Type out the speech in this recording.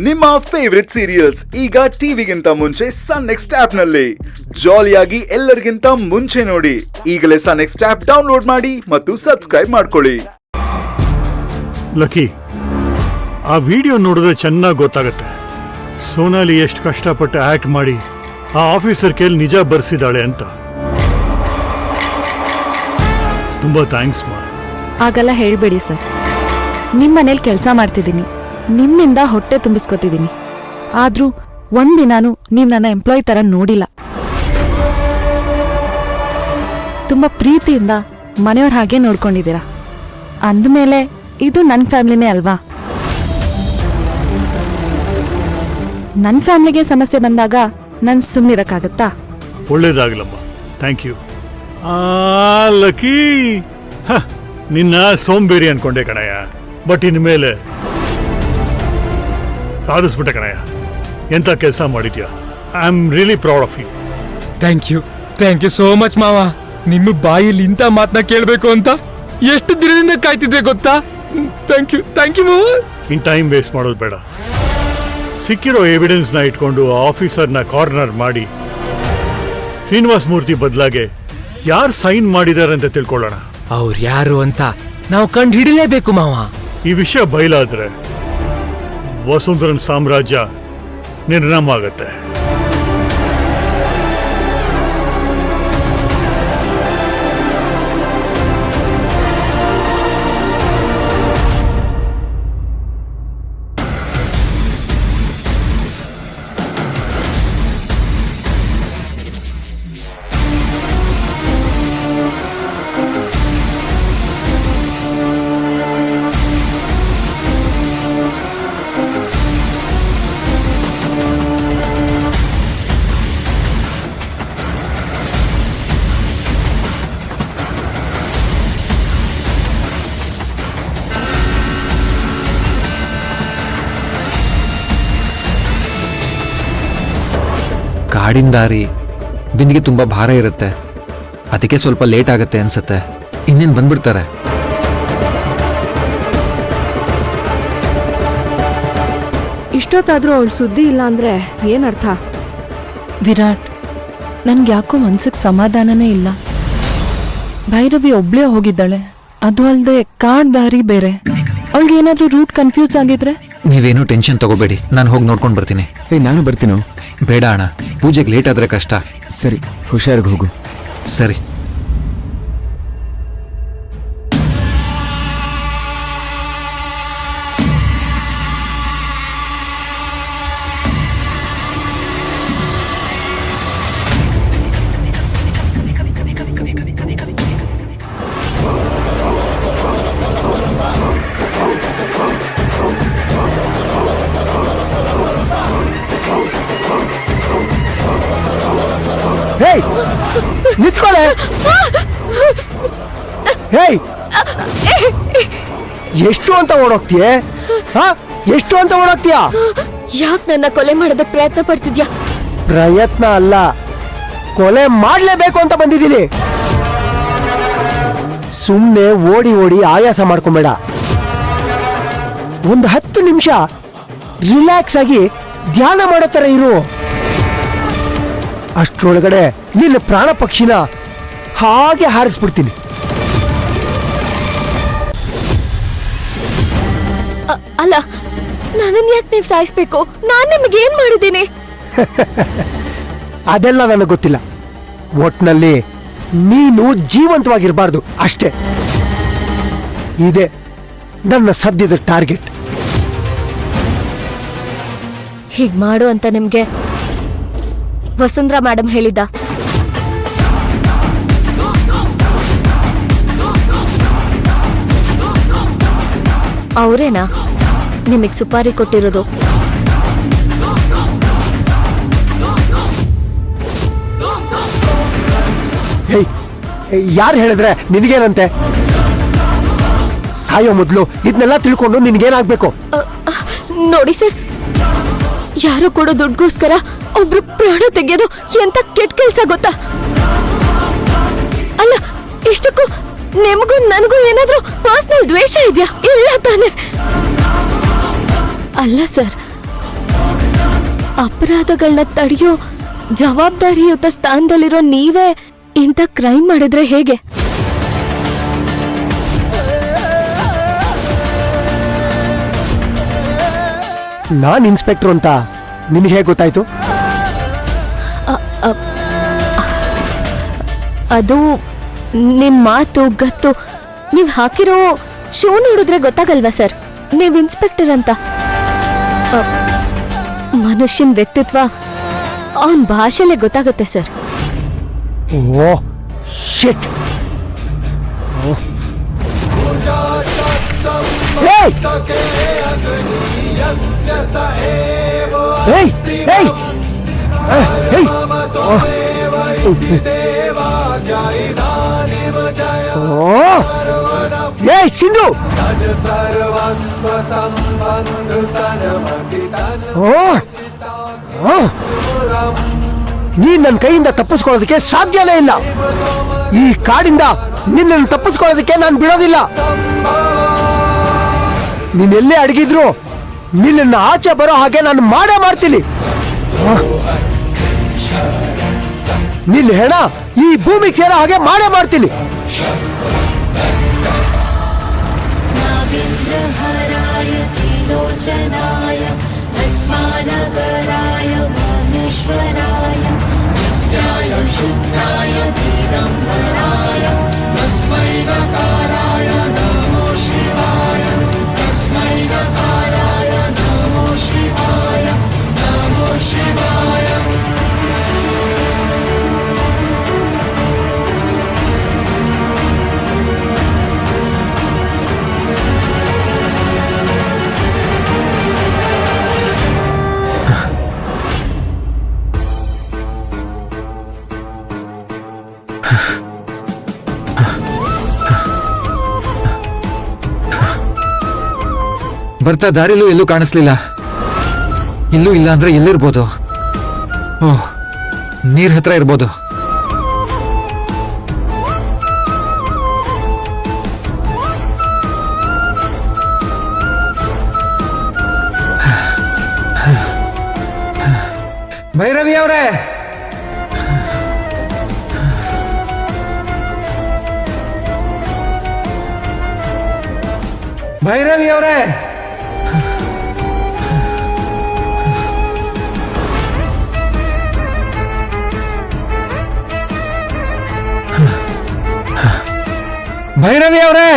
ನಿಮ್ಮ favourite serials ಈಗ ಟಿವಿಗಿಂತ ಮುಂಚೆ ಸನ್ ನೆಕ್ಸ್ಟ್ ಆಪ್ ನಲ್ಲಿ ಜಾಲಿಯಾಗಿ ಎಲ್ಲರಿಗಿಂತ ಮುಂಚೆ ನೋಡಿ. ಈಗಲೇ ಸನ್ ನೆಕ್ಸ್ಟ್ ಆಪ್ ಡೌನ್ಲೋಡ್ ಮಾಡಿ ಮತ್ತು ಸಬ್ಸ್ಕ್ರೈಬ್ ಮಾಡ್ಕೊಳ್ಳಿ. ಲಕ್ಕಿ, ಆ ವಿಡಿಯೋ ನೋಡಿದ್ರೆ ಚೆನ್ನಾಗಿ ಗೊತ್ತಾಗುತ್ತೆ ಸೋನಾಲಿ ಎಷ್ಟು ಕಷ್ಟಪಟ್ಟು ಆಕ್ಟ್ ಮಾಡಿ ಆ ಆಫೀಸರ್ ಕೈಲಿ ನಿಜ ಬರ್ಸಿದಾಳೆ ಅಂತ. ತುಂಬಾ ಥ್ಯಾಂಕ್ಸ್ ಮಾ. ಹಾಗೆಲ್ಲ ಹೇಳ್ಬೇಡಿ ಸರ್. ನಿಮ್ಮ ಮನೇಲಿ ಕೆಲಸ ಮಾಡ್ತಿದ್ದೀನಿ, ನಿಮ್ಮಿಂದ ಹೊಟ್ಟೆ ತುಂಬಿಸ್ಕೊತಿದ್ದೀನಿ. ಆದ್ರೂ ಒಂದಿನಾನು ನೀವು ನನ್ನ ಎಂಪ್ಲಾಯ್ ತರ ನೋಡಿಲ್ಲ. ತುಂಬಾ ಪ್ರೀತಿಯಿಂದ ಮನೆಯವ್ರ ಹಾಗೆ ನೋಡ್ಕೊಂಡಿದ್ದೀರಾ. ಅಂದಮೇಲೆ ಇದು ನನ್ನ ಫ್ಯಾಮಿಲಿನೇ ಅಲ್ವಾ? ನನ್ನ ಫ್ಯಾಮಿಲಿಗೆ ಸಮಸ್ಯೆ ಬಂದಾಗ ನಾನು ಸುಮ್ಮನಿರಕ್ಕಾಗತ್ತಾ? ಒಳ್ಳೇದಾಗಲಮ್ಮ, ಥ್ಯಾಂಕ್ ಯು. ಲಕ್ಕಿ, ನಿನ್ನ ಸೋಂಬೇರಿ ಅನ್ಕೊಂಡೆ ಕಣಯ್ಯ, ಬಟ್ ಇನ್ಮೇಲೆ ಸಾಧಿಸ್ಬಿಟ್ಟೆ ಕಣಯ್ಯ. ಎಂತ ಕೆಲಸ ಮಾಡಿದ್ಯಾ. I am really proud of you. Thank you so much ಮಾವ. ನಿಮ್ಮ ಬಾಯಲ್ಲಿ ಇಂಥ ಮಾತನ್ನ ಕೇಳಬೇಕು ಅಂತ ಎಷ್ಟು ದಿನದಿಂದ ಕಾಯ್ತಿದ್ದೆ ಗೊತ್ತಾ? ಥ್ಯಾಂಕ್ ಯು ಮಾವ. ಇನ್ ಟೈಮ್ ವೇಸ್ಟ್ ಮಾಡೋದು ಬೇಡ. ಸಿಕ್ಕಿರೋ ಎವಿಡೆನ್ಸ್ನ ಇಟ್ಕೊಂಡು ಆಫೀಸರ್ನ ಕಾರ್ನರ್ ಮಾಡಿ ಶ್ರೀನಿವಾಸ ಮೂರ್ತಿ ಬದಲಾಗೆ ಯಾರು ಸೈನ್ ಮಾಡಿದಾರೆ ಅಂತ ತಿಳ್ಕೊಳ್ಳೋಣ. ಅವ್ರು ಯಾರು ಅಂತ ನಾವು ಕಂಡು ಹಿಡಿಲೇಬೇಕು ಮಾವ. ಈ ವಿಷಯ ಬಯಲಾದ್ರೆ ವಸುಂಧರನ್ ಸಾಮ್ರಾಜ್ಯ ನಿರ್ನಾಮ ಆಗತ್ತೆ. ಕಾಡಿನ ದಾರಿ ಬಿಂದಿಗೆ ತುಂಬಾ ಭಾರ ಇರುತ್ತೆ, ಅದಕ್ಕೆ ಸ್ವಲ್ಪ ಲೇಟ್ ಆಗುತ್ತೆ ಅನ್ಸುತ್ತೆ. ಇನ್ನೇನು ಬಂದ್ಬಿಡ್ತಾರೆ. ಇಷ್ಟೊತ್ತಾದ್ರೂ ಅವಳು ಸುದ್ದಿ ಇಲ್ಲ ಅಂದ್ರೆ ಏನರ್ಥ? ವಿರಾಟ್, ನನ್ಗೆ ಯಾಕೋ ಮನ್ಸಿಗೆ ಸಮಾಧಾನನೇ ಇಲ್ಲ. ಭೈರವಿ ಒಬ್ಳೇ ಹೋಗಿದ್ದಾಳೆ, ಅದು ಅಲ್ಲದೆ ಕಾಡ್ ದಾರಿ ಬೇರೆ. ಅವಳಿಗೆ ಏನಾದ್ರೂ ರೂಟ್ ಕನ್ಫ್ಯೂಸ್ ಆಗಿದ್ರೆ? ನೀವೇನು ಟೆನ್ಷನ್ ತಗೋಬೇಡಿ, ನಾನು ಹೋಗಿ ನೋಡ್ಕೊಂಡು ಬರ್ತೀನಿ. ನಾನು ಬರ್ತೀನೋ? ಬೇಡ ಅಣ್ಣ, ಪೂಜೆಗೆ ಲೇಟ್ ಆದ್ರೆ ಕಷ್ಟ. ಸರಿ, ಹುಷಾರಾಗಿ ಹೋಗು. ಸರಿ. ನಿಂತ್ಕೊಳ್ಳೆ. ಹೇಯ್, ಎಷ್ಟು ಅಂತ ಓಡೋಗ್ತೀಯ? ಎಷ್ಟು ಅಂತ ಓಡೋಗ್ತೀಯಾ? ಯಾಕೆ ನನ್ನ ಕೊಲೆ ಮಾಡೋದಕ್ಕೆ ಪ್ರಯತ್ನ ಪಡ್ತಿದ್ಯಾ? ಪ್ರಯತ್ನ ಅಲ್ಲ, ಕೊಲೆ ಮಾಡ್ಲೇಬೇಕು ಅಂತ ಬಂದಿದ್ದೀನಿ. ಸುಮ್ಮನೆ ಓಡಿ ಓಡಿ ಆಯಾಸ ಮಾಡ್ಕೊಂಬೇಡ. ಒಂದು 10 ನಿಮಿಷ ರಿಲ್ಯಾಕ್ಸ್ ಆಗಿ ಧ್ಯಾನ ಮಾಡೋ ತರ ಇರು. ಅಷ್ಟರೊಳಗಡೆ ನಿನ್ನ ಪ್ರಾಣ ಪಕ್ಷಿನ ಹಾಗೆ ಹಾರಿಸ್ಬಿಡ್ತೀನಿ. ಅಲ್ಲ, ನನ್ನನ್ನು ಯಾಕೆ ನೀವು ಸಾಯಿಸ್ಬೇಕು? ನಾನು ನಿಮಗೆ ಏನ್ ಮಾಡಿದ್ದೀನಿ? ಅದೆಲ್ಲ ನನಗೆ ಗೊತ್ತಿಲ್ಲ. ಒಟ್ನಲ್ಲಿ ನೀನು ಜೀವಂತವಾಗಿರಬಾರ್ದು ಅಷ್ಟೇ. ಇದೆ ನನ್ನ ಸದ್ಯದ ಟಾರ್ಗೆಟ್. ಹೀಗ್ ಮಾಡು ಅಂತ ನಿಮ್ಗೆ ವಸುಂಧರಾ ಮೇಡಮ್ ಹೇಳಿದ್ದ? ಅವರೇನಾ ನಿಮಗ್ ಸುಪಾರಿ ಕೊಟ್ಟಿರೋದು? ಯಾರು ಹೇಳಿದ್ರೆ ನಿನಗೇನಂತೆ? ಸಾಯೋ ಮೊದಲು ಇದನ್ನೆಲ್ಲ ತಿಳ್ಕೊಂಡು ನಿನ್ಗೇನಾಗ್ಬೇಕು? ನೋಡಿ ಸರ್, ಯಾರು ಕೊಡೋ ದುಡ್ಗೋಸ್ಕರ ಒಬ್ರು ಪ್ರಾಣ ತೆಗೆಯೋದು ಎಂತ ಕೆಟ್ಟ ಕೆಲ್ಸ ಗೊತ್ತಾ? ಅಲ್ಲ, ಇಷ್ಟಕ್ಕೂ ನಿಮಗೂ ನನಗೂ ಏನಾದ್ರೂ ಪರ್ಸನಲ್ ದ್ವೇಷ ಇದೆಯಾ? ಇಲ್ಲ ತಾನೆ? ಅಲ್ಲ ಸರ್, ಅಪರಾಧಗಳನ್ನ ತಡೆಯೋ ಜವಾಬ್ದಾರಿಯುತ ಸ್ಥಾನದಲ್ಲಿರೋ ನೀವೇ ಇಂಥ ಕ್ರೈಮ್ ಮಾಡಿದ್ರೆ ಹೇಗೆ? ನಾನ್ ಇನ್ಸ್ಪೆಕ್ಟರ್ ಅಂತ ನಿನಗೆ ಹೇಗೆ ಗೊತ್ತಾಯ್ತು? ಅದು ನಿಮ್ ಮಾತು ಗತ್ತು, ನೀವ್ ಹಾಕಿರೋ ಶೂ ನೋಡಿದ್ರೆ ಗೊತ್ತಾಗಲ್ವಾ ಸರ್ ನೀವ್ ಇನ್ಸ್ಪೆಕ್ಟರ್ ಅಂತ? ಮನುಷ್ಯನ್ ವ್ಯಕ್ತಿತ್ವ ಅವನ್ ಭಾಷೆಲೆ ಗೊತ್ತಾಗುತ್ತೆ ಸರ್. ಓ ಶಿಟ್! ಸಿಂಧು, ನೀನ್ ನನ್ನ ಕೈಯಿಂದ ತಪ್ಪಿಸ್ಕೊಳ್ಳೋದಕ್ಕೆ ಸಾಧ್ಯನೇ ಇಲ್ಲ. ಈ ಕಾಡಿಂದ ನಿನ್ನನ್ನು ತಪ್ಪಿಸ್ಕೊಳ್ಳೋದಕ್ಕೆ ನಾನು ಬಿಡೋದಿಲ್ಲ. ನೀನೆಲ್ಲೇ ಅಡಗಿದ್ರು ನಿನ್ನನ್ನು ಆಚೆ ಬರೋ ಹಾಗೆ ನಾನು ಮಾಡೇ ಮಾಡ್ತೀನಿ. ನಿನ್ನ ಹೆಣ ಈ ಭೂಮಿಗೆ ಸೇರೋ ಹಾಗೆ ಮಾಡೇ ಮಾಡ್ತೀನಿ. ಬರ್ತಾ ದಾರಿಲೂ ಎಲ್ಲೂ ಕಾಣಿಸ್ಲಿಲ್ಲ. ಇಲ್ಲೂ ಇಲ್ಲ ಅಂದ್ರೆ ಎಲ್ಲಿರ್ಬೋದು? ಓಹ್, ನೀರ್ ಹತ್ರ ಇರ್ಬೋದು. ಭೈರವಿ ಅವರೇ, ಭೈರವಿ ಅವರೇ, ಭೈರವಿ ಅವರೇ.